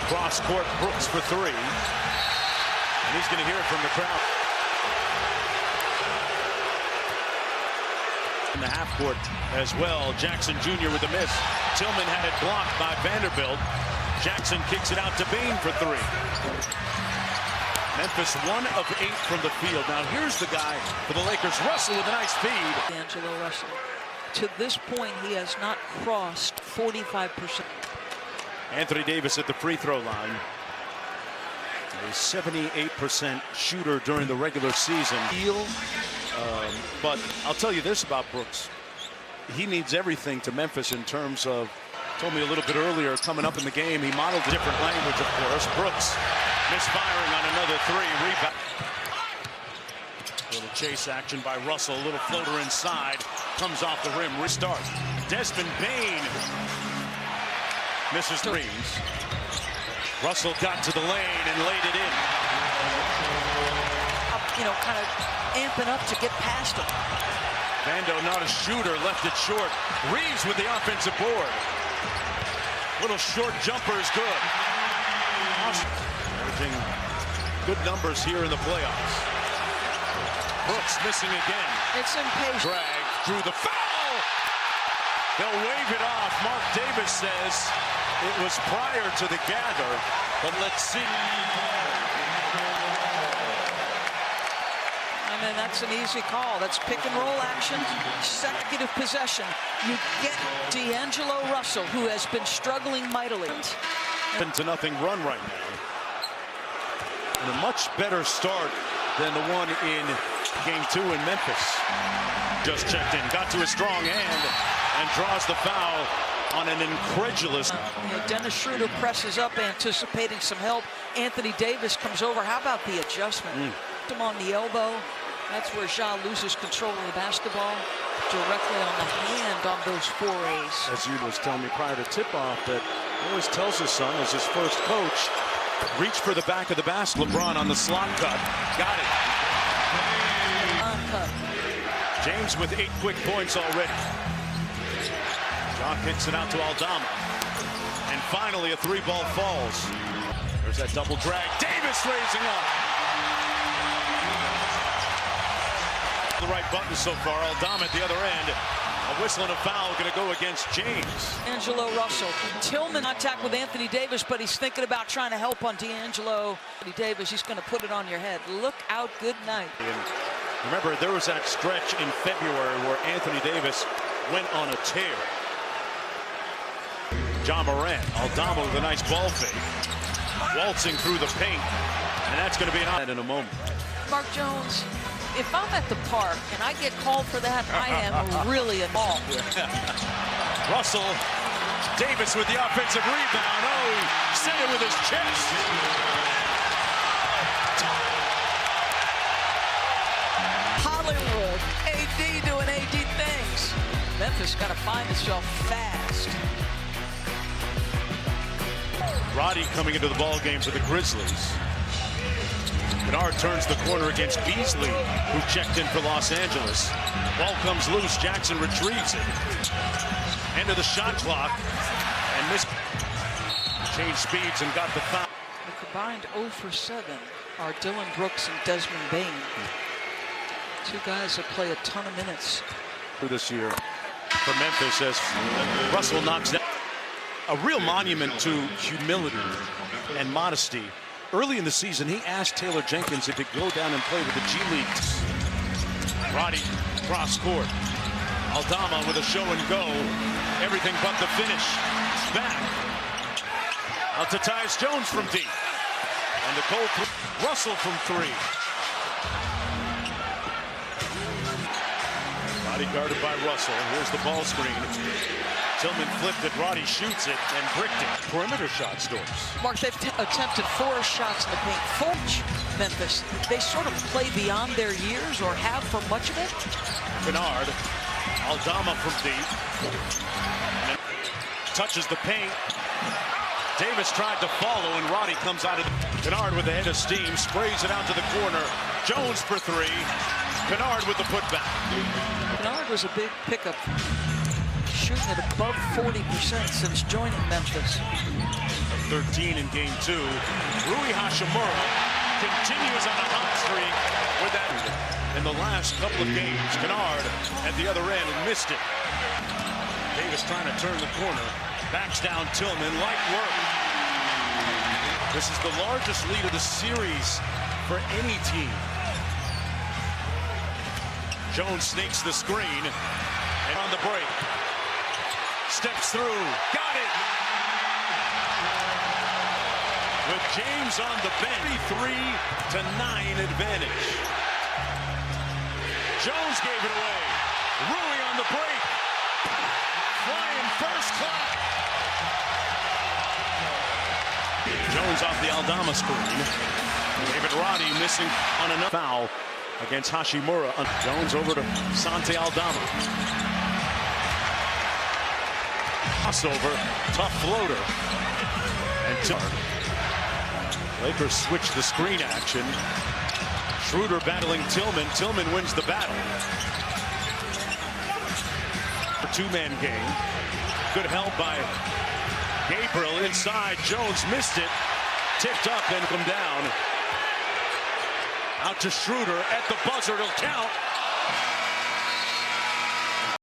Cross court, Brooks for three. And he's going to hear it from the crowd. In the half court as well. Jackson Jr. with a miss. Tillman had it blocked by Vanderbilt. Jackson kicks it out to Bain for three. Memphis 1 of 8 from the field. Now here's the guy for the Lakers, Russell, with a nice feed. D'Angelo Russell. To this point, he has not crossed 45%. Anthony Davis at the free throw line. A 78% shooter during the regular season. But I'll tell you this about Brooks. He needs everything to Memphis in terms of, told me a little bit earlier, coming up in the game, he modeled a different language, of course. Brooks misfiring on another three. Rebound. A little chase action by Russell. A little floater inside. Comes off the rim. Restart. Desmond Bain misses threes. Russell got to the lane and laid it in. Kind of amping up to get past him. Vando, not a shooter, left it short. Reeves with the offensive board. Little short jumper is good. Averaging good numbers here in the playoffs. Brooks missing again. It's impatient. Drag, drew the foul. They'll wave it off. Mark Davis says it was prior to the gather, but let's see. And that's an easy call. That's pick and roll action. Consecutive possession. You get D'Angelo Russell, who has been struggling mightily. To nothing run right now. And a much better start than the one in game 2 in Memphis. Just checked in, got to a strong hand, and draws the foul on an incredulous. Dennis Schroeder presses up, anticipating some help. Anthony Davis comes over. How about the adjustment? Him on the elbow. That's where Ja loses control of the basketball, directly on the hand on those forays. As you was telling me prior to tip-off, that he always tells his son, as his first coach, reach for the back of the basket. LeBron on the slot cut. Got it. James with 8 quick points already. Ja kicks it out to Aldama. And finally, a 3-ball falls. There's that double drag. Davis raising up. The right button so far. Aldama at the other end. A whistle and a foul going to go against James. D'Angelo Russell. Tillman contact with Anthony Davis, but he's thinking about trying to help on D'Angelo. Anthony Davis, he's going to put it on your head. Look out, good night. And remember, there was that stretch in February where Anthony Davis went on a tear. Ja Morant. Aldama with a nice ball fake. Waltzing through the paint. And that's going to be an in a moment. Mark Jones. If I'm at the park and I get called for that, I am really involved. Russell, Davis with the offensive rebound. Oh, he set it with his chest. Hollywood, AD doing AD things. Memphis got to find itself fast. Roddy coming into the ball game for the Grizzlies. Kennard turns the corner against Beasley, who checked in for Los Angeles. Ball comes loose. Jackson retrieves it. End of the shot clock. And missed. Changed speeds and got the foul. The combined 0 for 7 are Dillon Brooks and Desmond Bain. Two guys that play a ton of minutes. This year for Memphis as Russell knocks down. A real monument to humility and modesty. Early in the season, he asked Taylor Jenkins if he'd go down and play with the G League. Roddy, cross court. Aldama with a show and go. Everything but the finish. Back. Out to Tyus Jones from deep. And the cold Russell from 3. Roddy guarded by Russell. Here's the ball screen. Tillman flipped it, Roddy shoots it, and bricked it. Perimeter shot storms. Mark, they've attempted 4 shots in the paint. Fulch, Memphis, they sort of play beyond their years, or have for much of it. Kennard, Aldama from deep. And touches the paint. Davis tried to follow, and Roddy comes out of the... Kennard with the head of steam, sprays it out to the corner. Jones for 3. Kennard with the putback. Kennard was a big pickup. shooting at above 40% since joining Memphis. 13 in game 2. Rui Hachimura continues on a hot streak with that. In the last couple of games, Kennard at the other end and missed it. Davis trying to turn the corner. Backs down Tillman. Light work. This is the largest lead of the series for any team. Jones sneaks the screen and on the break. Steps through. Got it. With James on the bench. 3-9 advantage. Jones gave it away. Rui on the break. Flying first class. Jones off the Aldama screen. David Roddy missing on another foul against Hachimura. Jones over to Sante Aldama. Crossover, tough floater. And Lakers switch the screen action. Schroeder battling Tillman. Tillman wins the battle. Two-man game. Good help by Gabriel inside. Jones missed it. Tipped up and come down. Out to Schroeder at the buzzer. It'll count.